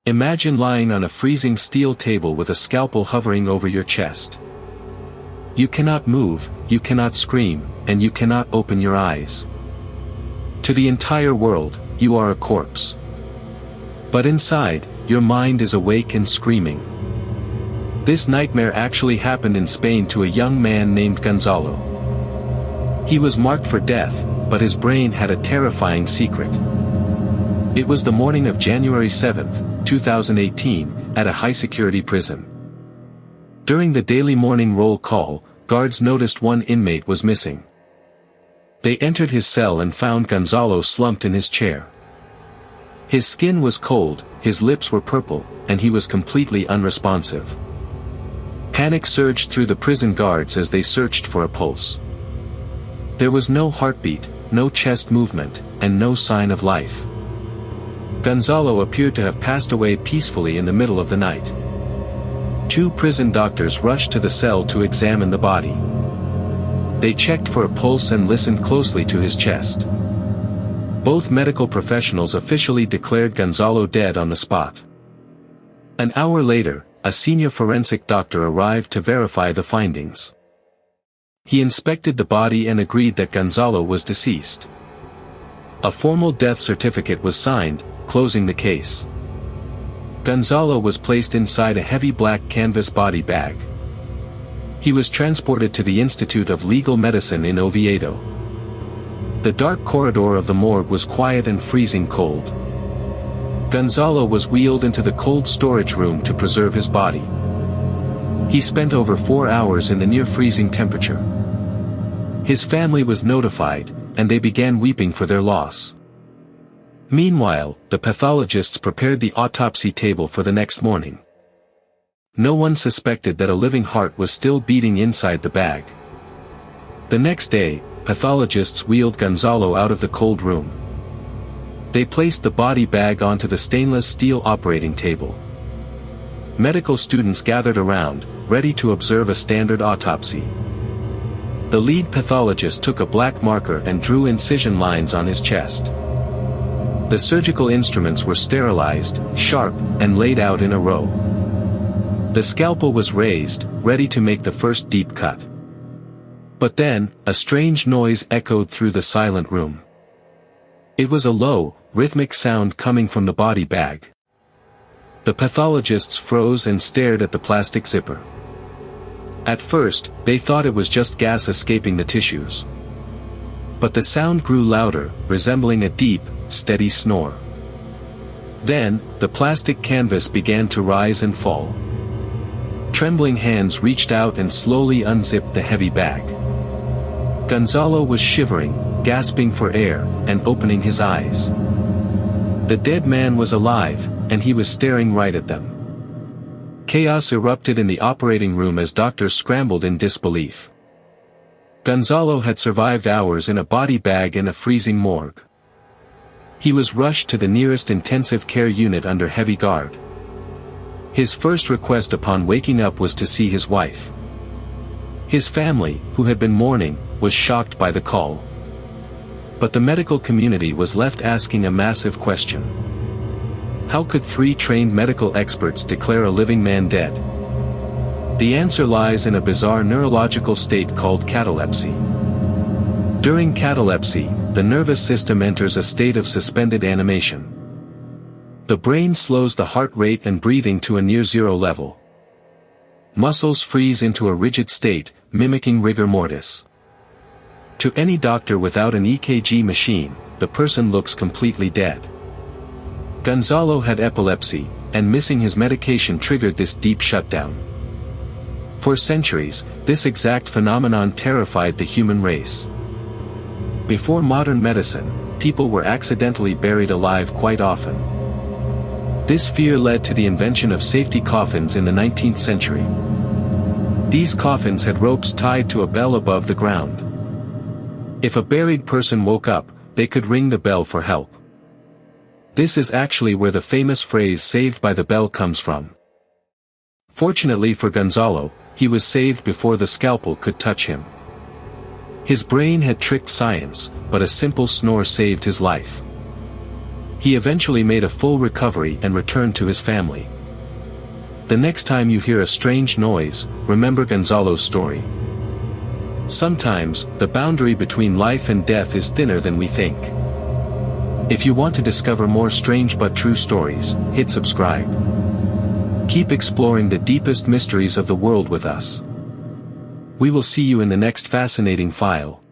Imagine lying on a freezing steel table with a scalpel hovering over your chest. You cannot move, you cannot scream, and you cannot open your eyes. To the entire world, you are a corpse. But inside, your mind is awake and screaming. This nightmare actually happened in Spain to a young man named Gonzalo. He was marked for death, but his brain had a terrifying secret. It was the morning of January 7, 2018, at a high-security prison. During the daily morning roll call, guards noticed one inmate was missing. They entered his cell and found Gonzalo slumped in his chair. His skin was cold, his lips were purple, and he was completely unresponsive. Panic surged through the prison guards as they searched for a pulse. There was no heartbeat, no chest movement, and no sign of life. Gonzalo appeared to have passed away peacefully in the middle of the night. 2 prison doctors rushed to the cell to examine the body. They checked for a pulse and listened closely to his chest. Both medical professionals officially declared Gonzalo dead on the spot. An hour later, a senior forensic doctor arrived to verify the findings. He inspected the body and agreed that Gonzalo was deceased. A formal death certificate was signed, closing the case. Gonzalo was placed inside a heavy black canvas body bag. He was transported to the Institute of Legal Medicine in Oviedo. The dark corridor of the morgue was quiet and freezing cold. Gonzalo was wheeled into the cold storage room to preserve his body. He spent over 4 hours in the near-freezing temperature. His family was notified, and they began weeping for their loss. Meanwhile, the pathologists prepared the autopsy table for the next morning. No one suspected that a living heart was still beating inside the bag. The next day, pathologists wheeled Gonzalo out of the cold room. They placed the body bag onto the stainless steel operating table. Medical students gathered around, ready to observe a standard autopsy. The lead pathologist took a black marker and drew incision lines on his chest. The surgical instruments were sterilized, sharp, and laid out in a row. The scalpel was raised, ready to make the first deep cut. But then, a strange noise echoed through the silent room. It was a low, rhythmic sound coming from the body bag. The pathologists froze and stared at the plastic zipper. At first, they thought it was just gas escaping the tissues. But the sound grew louder, resembling a deep, steady snore. Then, the plastic canvas began to rise and fall. Trembling hands reached out and slowly unzipped the heavy bag. Gonzalo was shivering, gasping for air, and opening his eyes. The dead man was alive, and he was staring right at them. Chaos erupted in the operating room as doctors scrambled in disbelief. Gonzalo had survived hours in a body bag in a freezing morgue. He was rushed to the nearest intensive care unit under heavy guard. His first request upon waking up was to see his wife. His family, who had been mourning, was shocked by the call. But the medical community was left asking a massive question. How could 3 trained medical experts declare a living man dead? The answer lies in a bizarre neurological state called catalepsy. During catalepsy, the nervous system enters a state of suspended animation. The brain slows the heart rate and breathing to a near-zero level. Muscles freeze into a rigid state, mimicking rigor mortis. To any doctor without an EKG machine, the person looks completely dead. Gonzalo had epilepsy, and missing his medication triggered this deep shutdown. For centuries, this exact phenomenon terrified the human race. Before modern medicine, people were accidentally buried alive quite often. This fear led to the invention of safety coffins in the 19th century. These coffins had ropes tied to a bell above the ground. If a buried person woke up, they could ring the bell for help. This is actually where the famous phrase "saved by the bell" comes from. Fortunately for Gonzalo, he was saved before the scalpel could touch him. His brain had tricked science, but a simple snore saved his life. He eventually made a full recovery and returned to his family. The next time you hear a strange noise, remember Gonzalo's story. Sometimes, the boundary between life and death is thinner than we think. If you want to discover more strange but true stories, hit subscribe. Keep exploring the deepest mysteries of the world with us. We will see you in the next fascinating file.